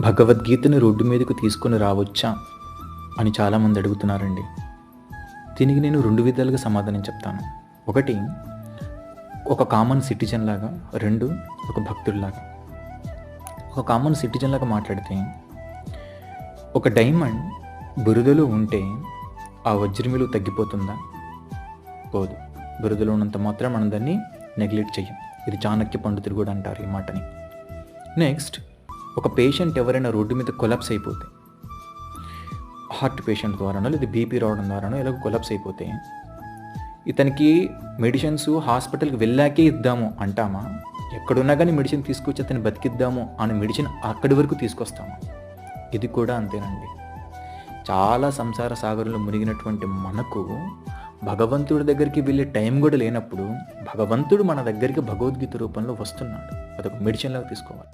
భగవద్గీతని రోడ్డు మీదకు తీసుకొని రావచ్చా అని చాలామంది అడుగుతున్నారండి. దీనికి నేను 2 విధాలుగా సమాధానం చెప్తాను. ఒకటి, ఒక కామన్ సిటిజన్ లాగా. 2, ఒక భక్తుడిలాగా. ఒక కామన్ సిటిజన్ లాగా మాట్లాడితే, ఒక డైమండ్ బురదలో ఉంటే ఆ వజ్రం విలువ తగ్గిపోతుందా? పోదు. బురదలో ఉన్నంత మాత్రం మనం దాన్ని నెగ్లెక్ట్ చెయ్యం. ఇది చాణక్య పండితులు కూడా అంటారు ఈ మాటని. నెక్స్ట్, ఒక పేషెంట్ ఎవరైనా రోడ్డు మీద కొలాప్స్ అయిపోతే, హార్ట్ పేషెంట్ ద్వారానో లేదా బీపీ రావడం ద్వారానో ఇలాగ కొలాప్స్ అయిపోతే, ఇతనికి మెడిసిన్స్ హాస్పిటల్కి వెళ్ళాకే ఇద్దాము అంటామా? ఎక్కడున్నా కానీ మెడిసిన్ తీసుకొచ్చి అతన్ని బతికిద్దాము అని మెడిసిన్ అక్కడి వరకు తీసుకొస్తాము. ఇది కూడా అంతేనండి. చాలా సంసార సాగరంలో మునిగినటువంటి మనకు భగవంతుడి దగ్గరికి వెళ్ళే టైం కూడా లేనప్పుడు భగవంతుడు మన దగ్గరికి భగవద్గీత రూపంలో వస్తున్నాడు. అదొక మెడిసిన్ లాగా తీసుకోవాలి.